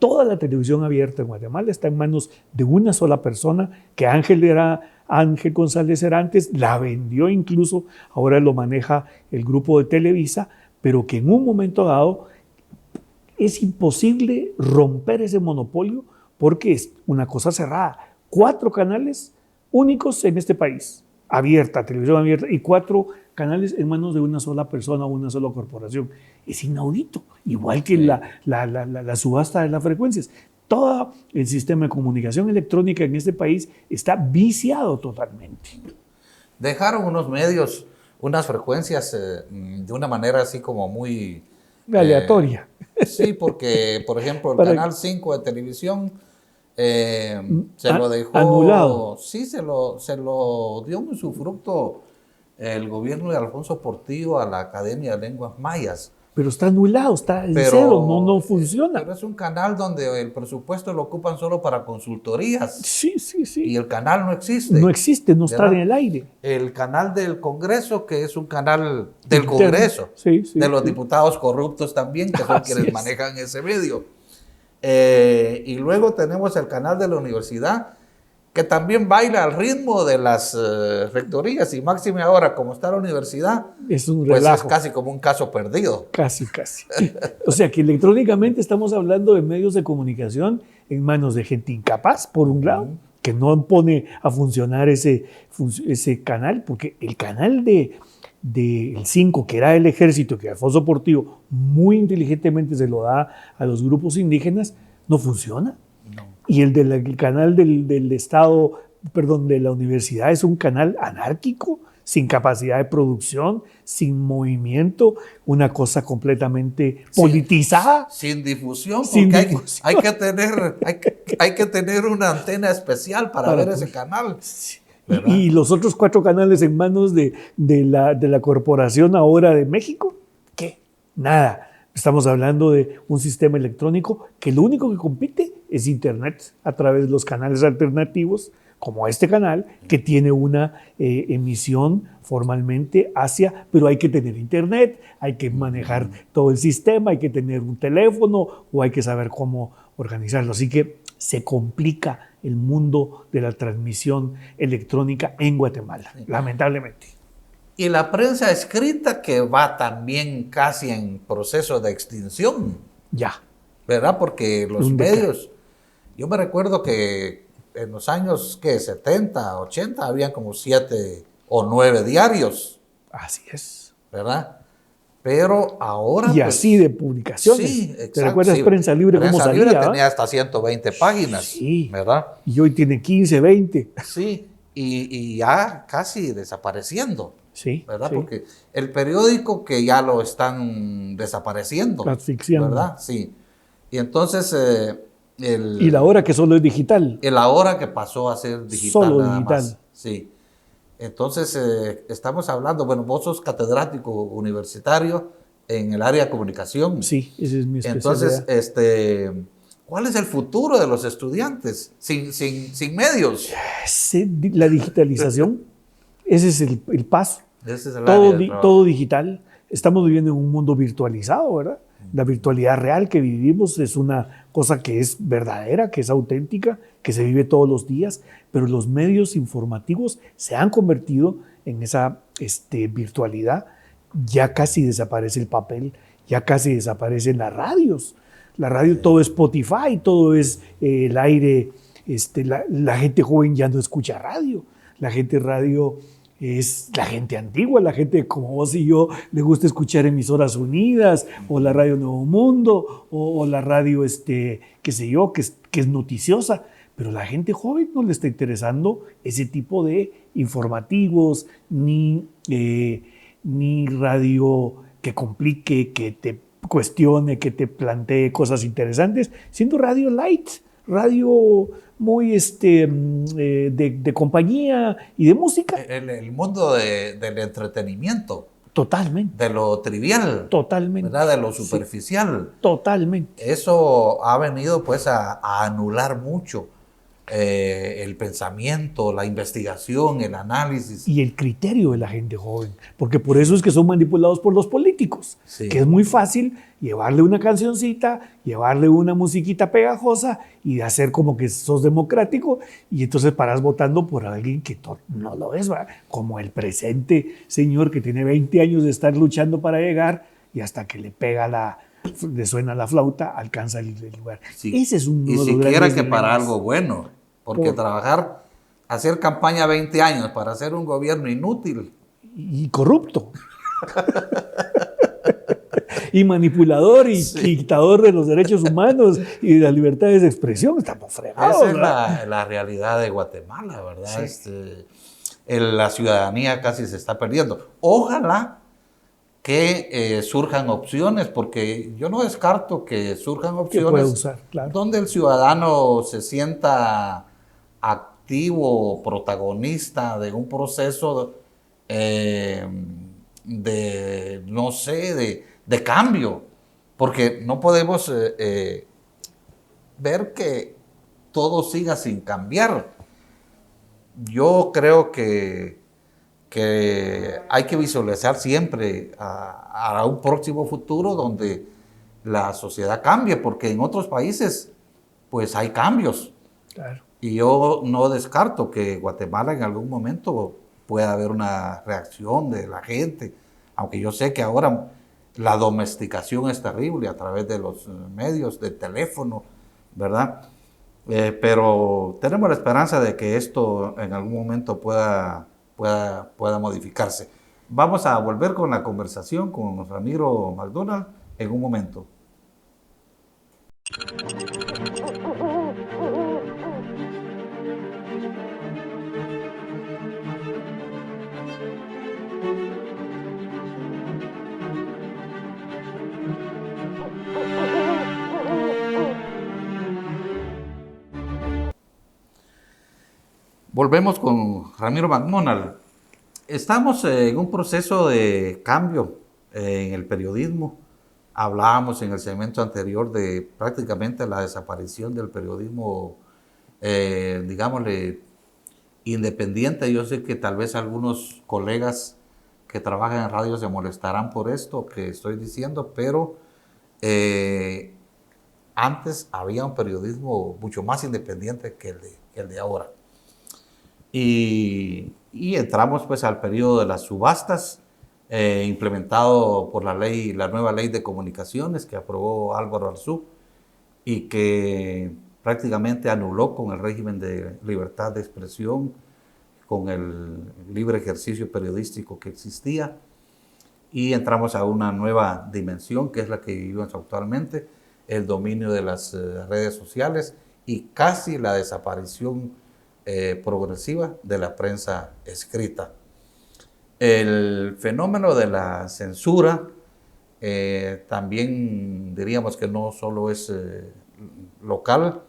Toda la televisión abierta en Guatemala está en manos de una sola persona, que Ángel González Herantes la vendió incluso, ahora lo maneja el grupo de Televisa, pero que en un momento dado es imposible romper ese monopolio porque es una cosa cerrada. 4 canales únicos en este país, abierta, televisión abierta, y 4 canales en manos de una sola persona o una sola corporación. Es inaudito, igual que la subasta de las frecuencias. Todo el sistema de comunicación electrónica en este país está viciado totalmente. Dejaron unos medios, unas frecuencias de una manera así como muy... aleatoria. Sí, porque, por ejemplo, el Canal 5 de televisión se lo dejó... Anulado. Sí, se lo dio en su fruto el gobierno de Alfonso Portillo a la Academia de Lenguas Mayas. Pero está anulado, está en cero, no funciona. Pero es un canal donde el presupuesto lo ocupan solo para consultorías. Sí. Y el canal no existe. No existe, no está en el aire. El canal del Congreso, que es un canal del Congreso, de los diputados corruptos también, que son quienes manejan ese medio. Y luego tenemos el canal de la universidad, que también baila al ritmo de las rectorías, y máxime ahora, como está la universidad, es un pues relajo. es casi como un caso perdido. Casi. O sea que electrónicamente estamos hablando de medios de comunicación en manos de gente incapaz, por un lado, que no pone a funcionar ese canal, porque el canal del 5, que era del ejército, que Alfonso Portillo muy inteligentemente se lo da a los grupos indígenas, no funciona. Y el canal del Estado, perdón, de la universidad es un canal anárquico, sin capacidad de producción, sin movimiento, una cosa completamente politizada. Sin difusión, porque hay que tener una antena especial para ver ese canal. Y los otros 4 canales en manos de la Corporación ahora de México, ¿qué? Nada. Estamos hablando de un sistema electrónico que lo único que compite es Internet a través de los canales alternativos, como este canal, que tiene una emisión formalmente pero hay que tener Internet, hay que manejar todo el sistema, hay que tener un teléfono o hay que saber cómo organizarlo. Así que se complica el mundo de la transmisión electrónica en Guatemala, lamentablemente. Y la prensa escrita, que va también casi en proceso de extinción. Ya. ¿Verdad? Porque los medios, yo me recuerdo que en los años 70, 80, habían como 7 o 9 diarios. Así es. ¿Verdad? Pero ahora... Y así de publicaciones. Sí, exacto. ¿Te recuerdas Prensa Libre cómo salía? Prensa Libre tenía hasta 120 páginas. Sí. ¿Verdad? Y hoy tiene 15, 20. Sí. Y ya casi desapareciendo. Sí. ¿Verdad? Sí. Porque el periódico, que ya lo están desapareciendo. Asfixiando. ¿Verdad? Sí. Y entonces... y la hora que solo es digital. La hora que pasó a ser digital. Solo nada digital. Más. Sí. Entonces, estamos hablando, bueno, vos sos catedrático universitario en el área de comunicación. Sí, esa es mi especialidad. Entonces, ¿cuál es el futuro de los estudiantes sin medios? La digitalización, ese es el paso. Ese es el todo digital. Estamos viviendo en un mundo virtualizado, ¿verdad? La virtualidad real que vivimos es una cosa que es verdadera, que es auténtica, que se vive todos los días, pero los medios informativos se han convertido en esa virtualidad. Ya casi desaparece el papel, ya casi desaparecen las radios. La radio, todo es Spotify, todo es el aire. La gente joven ya no escucha radio. La gente radio es la gente antigua, la gente como vos y yo le gusta escuchar Emisoras Unidas o la radio Nuevo Mundo o la radio, qué sé yo, que es noticiosa. Pero la gente joven no le está interesando ese tipo de informativos ni radio que complique, que te cuestione, que te plantee cosas interesantes, siendo radio light, radio muy de compañía y de música. El mundo del entretenimiento. Totalmente. De lo trivial. Totalmente. ¿Verdad? De lo superficial. Sí, totalmente. Eso ha venido pues a anular mucho el pensamiento, la investigación, el análisis. Y el criterio de la gente joven. Porque por eso es que son manipulados por los políticos. Sí. Que es muy fácil llevarle una cancioncita, llevarle una musiquita pegajosa y hacer como que sos democrático. Y entonces paras votando por alguien que no lo es, ¿verdad? Como el presente señor que tiene 20 años de estar luchando para llegar y hasta que le suena la flauta, alcanza el lugar. Sí. Ese es un y siquiera que para algo bueno. Porque hacer campaña 20 años para hacer un gobierno inútil. Y corrupto. Y manipulador y dictador de los derechos humanos y de las libertades de expresión. Estamos fregados. Esa es la realidad de Guatemala, ¿verdad? Sí. La ciudadanía casi se está perdiendo. Ojalá que surjan opciones, porque yo no descarto que surjan opciones que pueda usar, claro, donde el ciudadano se sienta activo, protagonista de un proceso de cambio, porque no podemos ver que todo siga sin cambiar. Yo creo que hay que visualizar siempre a un próximo futuro donde la sociedad cambie, porque en otros países pues hay cambios. Claro. Y yo no descarto que Guatemala en algún momento pueda haber una reacción de la gente, aunque yo sé que ahora la domesticación es terrible a través de los medios, del teléfono, ¿verdad? Pero tenemos la esperanza de que esto en algún momento pueda modificarse. Vamos a volver con la conversación con Ramiro McDonald en un momento. Volvemos con Ramiro McDonald. Estamos en un proceso de cambio en el periodismo. Hablábamos en el segmento anterior de prácticamente la desaparición del periodismo, digámosle, independiente. Yo sé que tal vez algunos colegas que trabajan en radio se molestarán por esto que estoy diciendo, pero antes había un periodismo mucho más independiente que el de ahora. Y entramos pues al periodo de las subastas, implementado por la nueva ley de comunicaciones que aprobó Álvaro Arzú y que prácticamente anuló con el régimen de libertad de expresión, con el libre ejercicio periodístico que existía, y entramos a una nueva dimensión que es la que vivimos actualmente, el dominio de las redes sociales y casi la desaparición progresiva de la prensa escrita. El fenómeno de la censura también diríamos que no solo es local.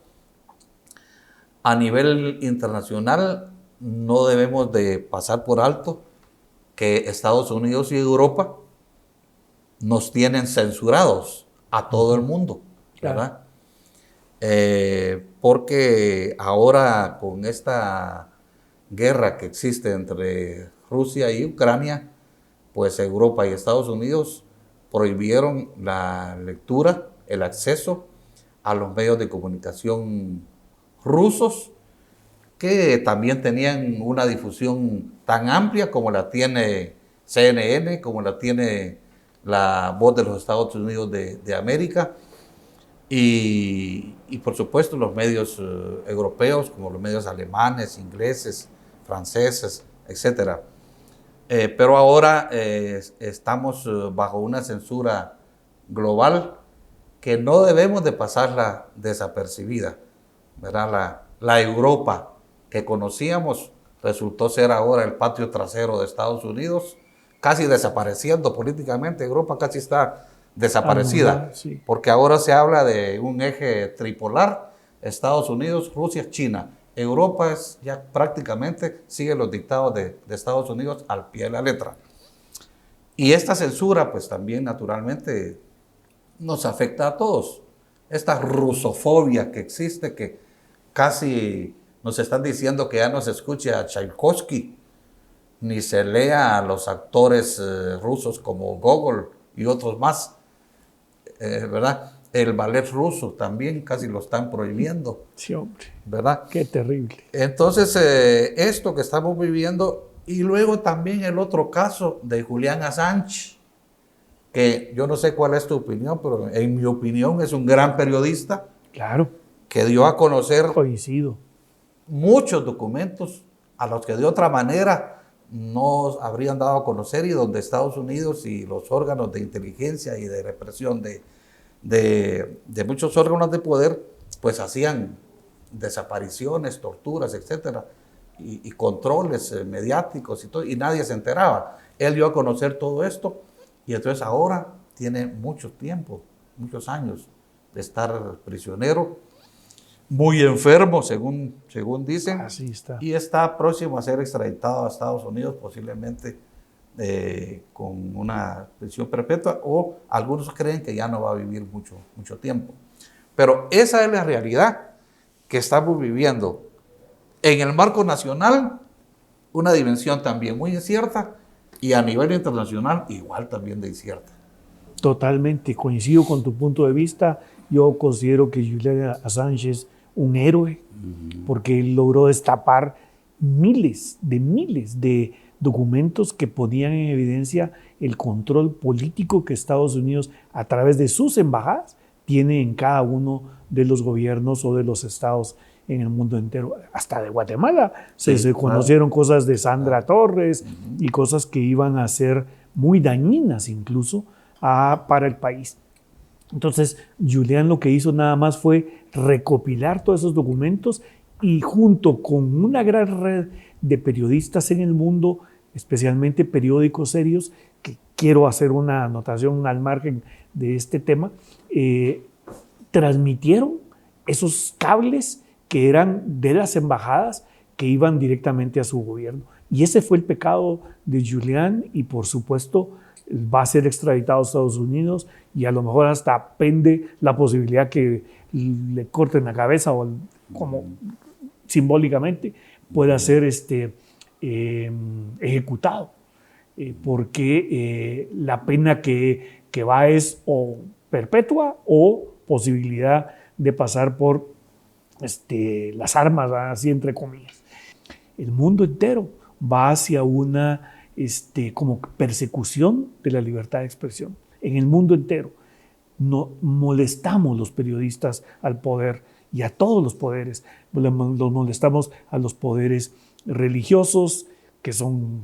A nivel internacional no debemos de pasar por alto que Estados Unidos y Europa nos tienen censurados a todo el mundo, ¿verdad? Porque ahora con esta guerra que existe entre Rusia y Ucrania, pues Europa y Estados Unidos prohibieron la lectura, el acceso a los medios de comunicación rusos, que también tenían una difusión tan amplia como la tiene CNN, como la tiene la Voz de los Estados Unidos de América, y por supuesto los medios europeos, como los medios alemanes, ingleses, franceses, etc. Pero ahora estamos bajo una censura global que no debemos de pasarla desapercibida, ¿verdad? La Europa que conocíamos resultó ser ahora el patio trasero de Estados Unidos, casi desapareciendo políticamente. Europa casi está desaparecida, sí. porque ahora se habla de un eje tripolar: Estados Unidos, Rusia, China. Europa ya prácticamente sigue los dictados de Estados Unidos al pie de la letra. Y esta censura, pues también naturalmente nos afecta a todos. Esta rusofobia que existe, que casi nos están diciendo que ya no se escuche a Tchaikovsky, ni se lea a los actores rusos como Gogol y otros más, ¿verdad? El ballet ruso también casi lo están prohibiendo. Sí, hombre. ¿Verdad? Qué terrible. Entonces, esto que estamos viviendo, y luego también el otro caso de Julian Assange, que yo no sé cuál es tu opinión, pero en mi opinión es un gran periodista. Claro. Que dio a conocer Coincido. muchos documentos a los que de otra manera no habrían dado a conocer, y donde Estados Unidos y los órganos de inteligencia y de represión de muchos órganos de poder pues hacían desapariciones, torturas, etcétera, y controles mediáticos y todo, y nadie se enteraba. Él dio a conocer todo esto, y entonces ahora tiene mucho tiempo, muchos años de estar prisionero, muy enfermo, según dicen. Así está. Y está próximo a ser extraditado a Estados Unidos, posiblemente con una prisión perpetua, o algunos creen que ya no va a vivir mucho tiempo. Pero esa es la realidad que estamos viviendo. En el marco nacional, una dimensión también muy incierta, y a nivel internacional, igual también de incierta. Totalmente, coincido con tu punto de vista. Yo considero que Julian Assange es un héroe, porque él logró destapar miles de documentos que ponían en evidencia el control político que Estados Unidos, a través de sus embajadas, tiene en cada uno de los gobiernos o de los estados en el mundo entero. Hasta de Guatemala se conocieron cosas de Sandra Torres y cosas que iban a ser muy dañinas incluso para el país. Entonces, Julian lo que hizo nada más fue recopilar todos esos documentos, y junto con una gran red de periodistas en el mundo, especialmente periódicos serios, que quiero hacer una anotación al margen de este tema, transmitieron esos cables que eran de las embajadas que iban directamente a su gobierno. Y ese fue el pecado de Julian, y por supuesto va a ser extraditado a Estados Unidos, y a lo mejor hasta pende la posibilidad que le corten la cabeza, o como simbólicamente pueda ser ejecutado, porque la pena que va es o perpetua o posibilidad de pasar por las armas, así entre comillas. El mundo entero va hacia una como persecución de la libertad de expresión. En el mundo entero no molestamos los periodistas al poder y a todos los poderes. Los molestamos a los poderes religiosos, que son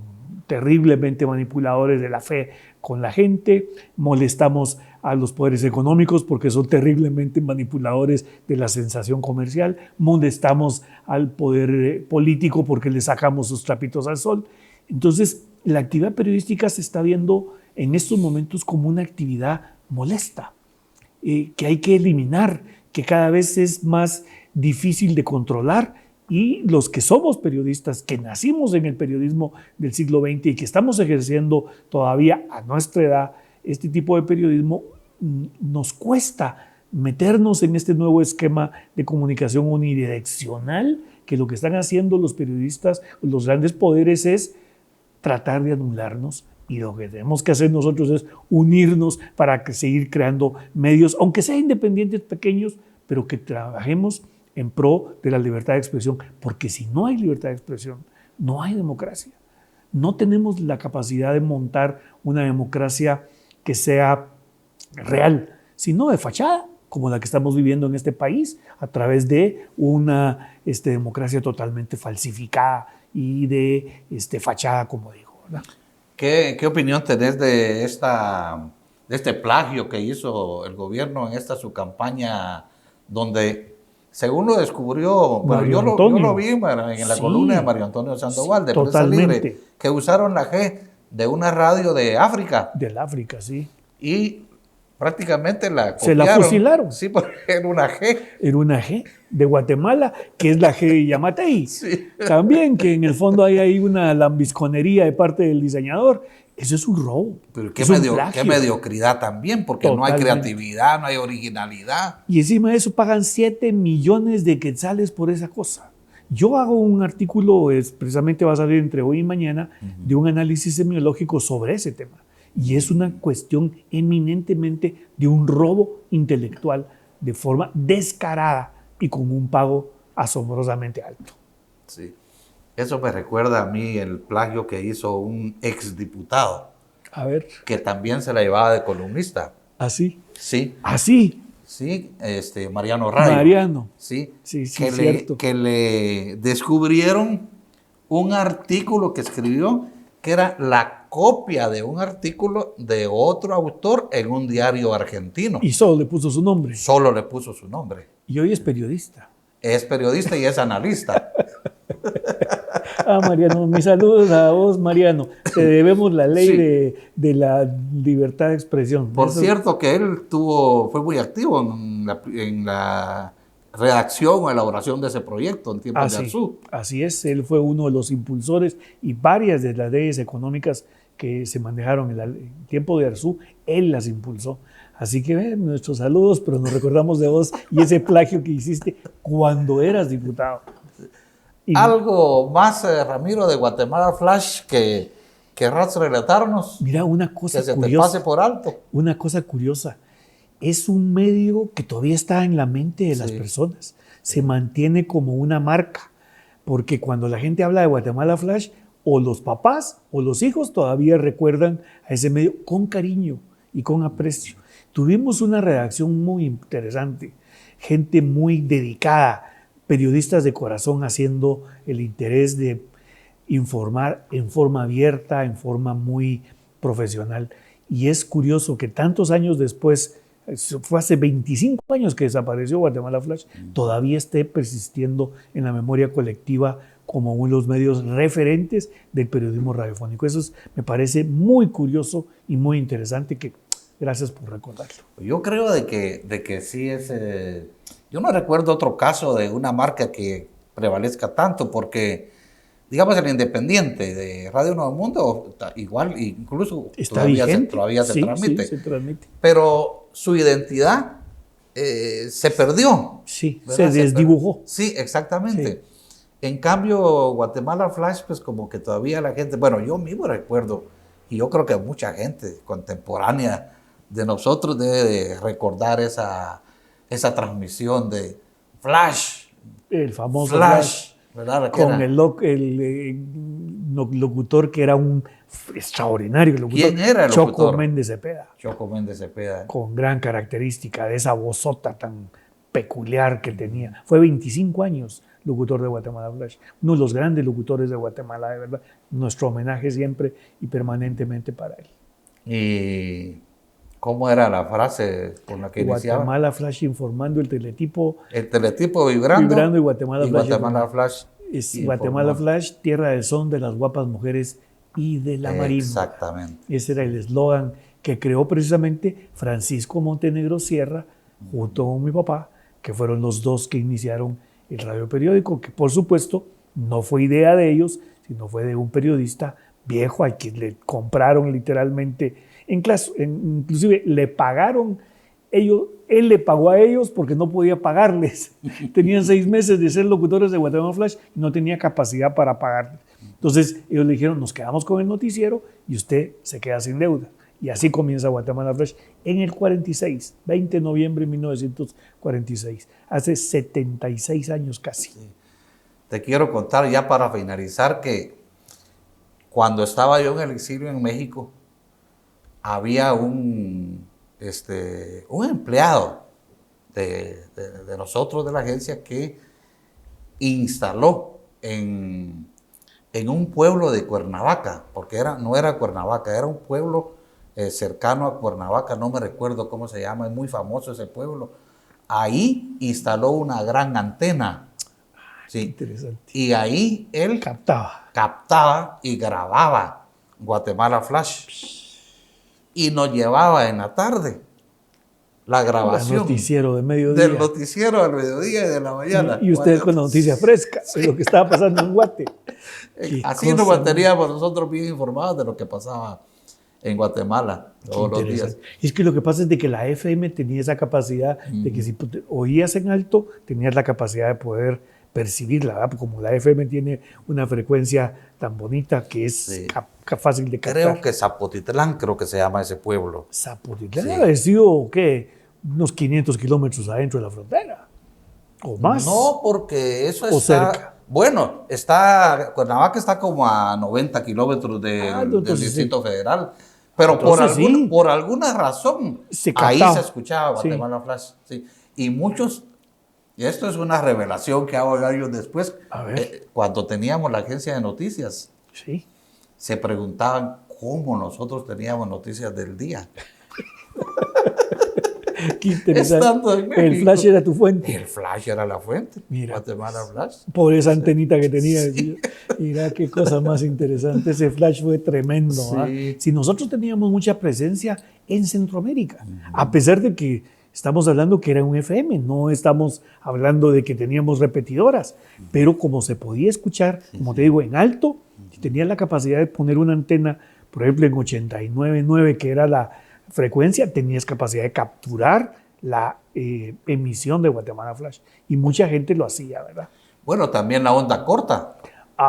terriblemente manipuladores de la fe con la gente. Molestamos a los poderes económicos porque son terriblemente manipuladores de la sensación comercial. Molestamos al poder político porque le sacamos sus trapitos al sol. Entonces, la actividad periodística se está viendo en estos momentos como una actividad molesta, que hay que eliminar, que cada vez es más difícil de controlar, y los que somos periodistas, que nacimos en el periodismo del siglo XX y que estamos ejerciendo todavía a nuestra edad este tipo de periodismo, nos cuesta meternos en este nuevo esquema de comunicación unidireccional, que lo que están haciendo los periodistas, los grandes poderes, es tratar de anularnos, y lo que tenemos que hacer nosotros es unirnos para seguir creando medios, aunque sean independientes, pequeños, pero que trabajemos en pro de la libertad de expresión, porque si no hay libertad de expresión, no hay democracia. No tenemos la capacidad de montar una democracia que sea real, sino de fachada, como la que estamos viviendo en este país, a través de una democracia totalmente falsificada y de fachada, como digo, ¿verdad? ¿Qué opinión tenés de este plagio que hizo el gobierno en esta su campaña, donde, según lo descubrió, bueno, yo lo vi en la columna de Mario Antonio Sandoval, de Prensa Libre, que usaron la G de una radio de África. Del África, sí. Y prácticamente la copiaron. Se la fusilaron. Sí, porque era una G. Era una G de Guatemala, que es la G de Yamatei. Sí. También, que en el fondo hay una lambisconería de parte del diseñador. Eso es un robo. Pero qué mediocridad también, porque totalmente. No hay creatividad, no hay originalidad. Y encima de eso pagan 7 millones de quetzales por esa cosa. Yo hago un artículo, precisamente va a salir entre hoy y mañana, de un análisis semiológico sobre ese tema. Y es una cuestión eminentemente de un robo intelectual de forma descarada y con un pago asombrosamente alto. Sí. Eso me recuerda a mí el plagio que hizo un exdiputado. A ver. Que también se la llevaba de columnista. ¿Así? Sí. ¿Así? Sí, Mariano Rayo. Mariano. Sí, cierto. Que le descubrieron un artículo que escribió que era la copia de un artículo de otro autor en un diario argentino. Y solo le puso su nombre. Solo le puso su nombre. Y hoy es periodista. Es periodista y es analista. Mariano, mis saludos a vos, Mariano. Te debemos la ley de la libertad de expresión. Por cierto que él fue muy activo en la redacción o elaboración de ese proyecto en tiempos de Arzú. Así es, él fue uno de los impulsores y varias de las leyes económicas que se manejaron en el tiempo de Arzú, él las impulsó. Así que nuestros saludos, pero nos recordamos de vos y ese plagio que hiciste cuando eras diputado. Algo más, Ramiro, de Guatemala Flash que querrás relatarnos. Mira, una cosa curiosa. Que se te pase por alto. Una cosa curiosa. Es un medio que todavía está en la mente de las personas. Se mantiene como una marca. Porque cuando la gente habla de Guatemala Flash, o los papás o los hijos todavía recuerdan a ese medio con cariño y con aprecio. Tuvimos una redacción muy interesante. Gente muy dedicada. Periodistas de corazón haciendo el interés de informar en forma abierta, en forma muy profesional. Y es curioso que tantos años después, fue hace 25 años que desapareció Guatemala Flash, todavía esté persistiendo en la memoria colectiva como uno de los medios referentes del periodismo radiofónico. Eso me parece muy curioso y muy interesante, que gracias por recordarlo. Yo creo de que sí es... Yo no recuerdo otro caso de una marca que prevalezca tanto, porque, digamos, el Independiente de Radio Nuevo Mundo, igual, incluso todavía se transmite. Sí, se transmite. Pero su identidad se perdió. Sí, ¿verdad? Se desdibujó. Sí, exactamente. Sí. En cambio, Guatemala Flash, pues como que todavía la gente, bueno, yo mismo recuerdo, y yo creo que mucha gente contemporánea de nosotros debe de recordar esa transmisión de Flash. El famoso Flash. ¿Verdad? Con el locutor que era un extraordinario locutor. ¿Quién era el locutor? Choco Méndez Cepeda. Choco Méndez Cepeda. Con gran característica de esa vozota tan peculiar que tenía. Fue 25 años locutor de Guatemala Flash. Uno de los grandes locutores de Guatemala, de verdad. Nuestro homenaje siempre y permanentemente para él. Y... ¿cómo era la frase con la que iniciaba? Guatemala Flash informando, el teletipo. El teletipo vibrando y Guatemala Flash. Guatemala Flash. Es Guatemala Flash, tierra del son, de las guapas mujeres y de la marimba. Exactamente. Ese era el eslogan que creó precisamente Francisco Montenegro Sierra, junto con mi papá, que fueron los dos que iniciaron el radio periódico, que por supuesto no fue idea de ellos, sino fue de un periodista viejo al que le compraron literalmente. Inclusive le pagaron, él le pagó a ellos porque no podía pagarles. Tenían 6 meses de ser locutores de Guatemala Flash y no tenía capacidad para pagarles. Entonces ellos le dijeron, nos quedamos con el noticiero y usted se queda sin deuda. Y así comienza Guatemala Flash en el 46, 20 de noviembre de 1946, hace 76 años casi. Sí. Te quiero contar ya para finalizar que cuando estaba yo en el exilio en México, había un empleado de nosotros, de la agencia, que instaló en un pueblo de Cuernavaca, porque no era Cuernavaca, era un pueblo cercano a Cuernavaca, no me recuerdo cómo se llama, es muy famoso ese pueblo. Ahí instaló una gran antena. Sí. Interesante. Y ahí él captaba y grababa Guatemala Flash. Y nos llevaba en la tarde la grabación. El noticiero de mediodía. Del noticiero del mediodía y de la mañana. Y ustedes con la noticia fresca de lo que estaba pasando en Guate. Así nos manteníamos nosotros bien informados de lo que pasaba en Guatemala todos los días. Y es que lo que pasa es de que la FM tenía esa capacidad de que si oías en alto, tenías la capacidad de poder percibirla, ¿verdad? Como la FM tiene una frecuencia tan bonita que es fácil de captar. Creo que Zapotitlán, creo que se llama ese pueblo. Zapotitlán debe haber sido, ¿qué? Unos 500 kilómetros adentro de la frontera, o más. No, porque eso está... cerca. Bueno, Cuernavaca está como a 90 kilómetros del Distrito Federal, pero por alguna razón ahí se escuchaba Guatemala Flash. Sí. Y muchos... Y esto es una revelación que hago años después. Cuando teníamos la agencia de noticias, se preguntaban cómo nosotros teníamos noticias del día. Qué interesante. El flash era tu fuente. El flash era la fuente. Mira, Guatemala Flash. Por esa antenita que tenía. Sí. Mira qué cosa más interesante. Ese flash fue tremendo. Sí. Si nosotros teníamos mucha presencia en Centroamérica, a pesar de que estamos hablando que era un FM, no estamos hablando de que teníamos repetidoras, pero como se podía escuchar, como te digo, en alto, si tenías la capacidad de poner una antena, por ejemplo, en 89.9, que era la frecuencia, tenías capacidad de capturar la emisión de Guatemala Flash. Y mucha gente lo hacía, ¿verdad? Bueno, también la onda corta.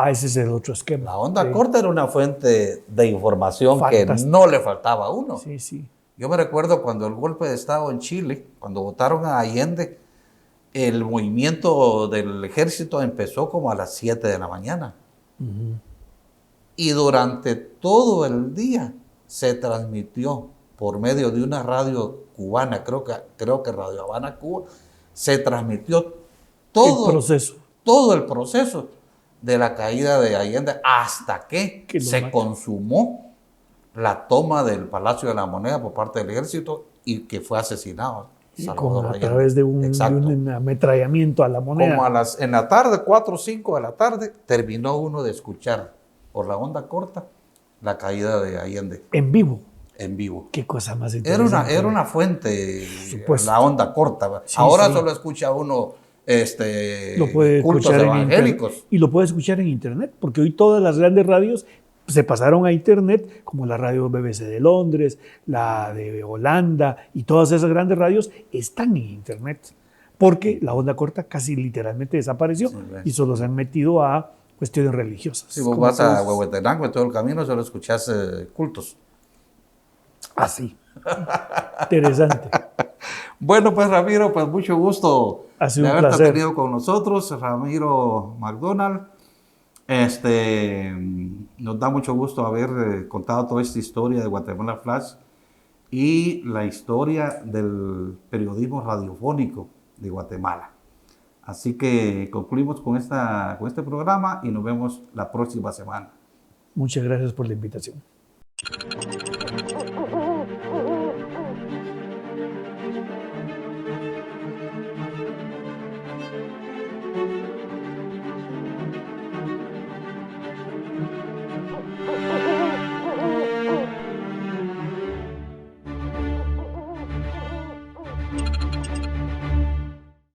Ese es el otro esquema. La onda corta era una fuente de información que no le faltaba a uno. Sí, sí. Yo me recuerdo cuando el golpe de Estado en Chile, cuando votaron a Allende, el movimiento del ejército empezó como a las 7 de la mañana. Y durante todo el día se transmitió por medio de una radio cubana, creo que Radio Habana, Cuba, se transmitió todo el proceso de la caída de Allende hasta que se consumó la toma del Palacio de la Moneda por parte del ejército y que fue asesinado. A través de un ametrallamiento a la moneda. Como en la tarde, 4 o 5 de la tarde, terminó uno de escuchar por la onda corta la caída de Allende. En vivo. En vivo. Qué cosa más interesante. Era una fuente, la onda corta. Sí, ahora solo escucha uno lo puede cultos escuchar evangélicos. Y lo puede escuchar en internet, porque hoy todas las grandes radios se pasaron a internet, como la radio BBC de Londres, la de Holanda, y todas esas grandes radios están en internet, porque la onda corta casi literalmente desapareció y solo se han metido a cuestiones religiosas. Si vos vas a Huehuetenango, todo el camino solo escuchás cultos. Así. Interesante. Bueno, pues Ramiro, pues mucho gusto de haberte tenido con nosotros, Ramiro McDonald. Nos da mucho gusto haber contado toda esta historia de Guatemala Flash y la historia del periodismo radiofónico de Guatemala. Así que concluimos con este programa y nos vemos la próxima semana. Muchas gracias por la invitación.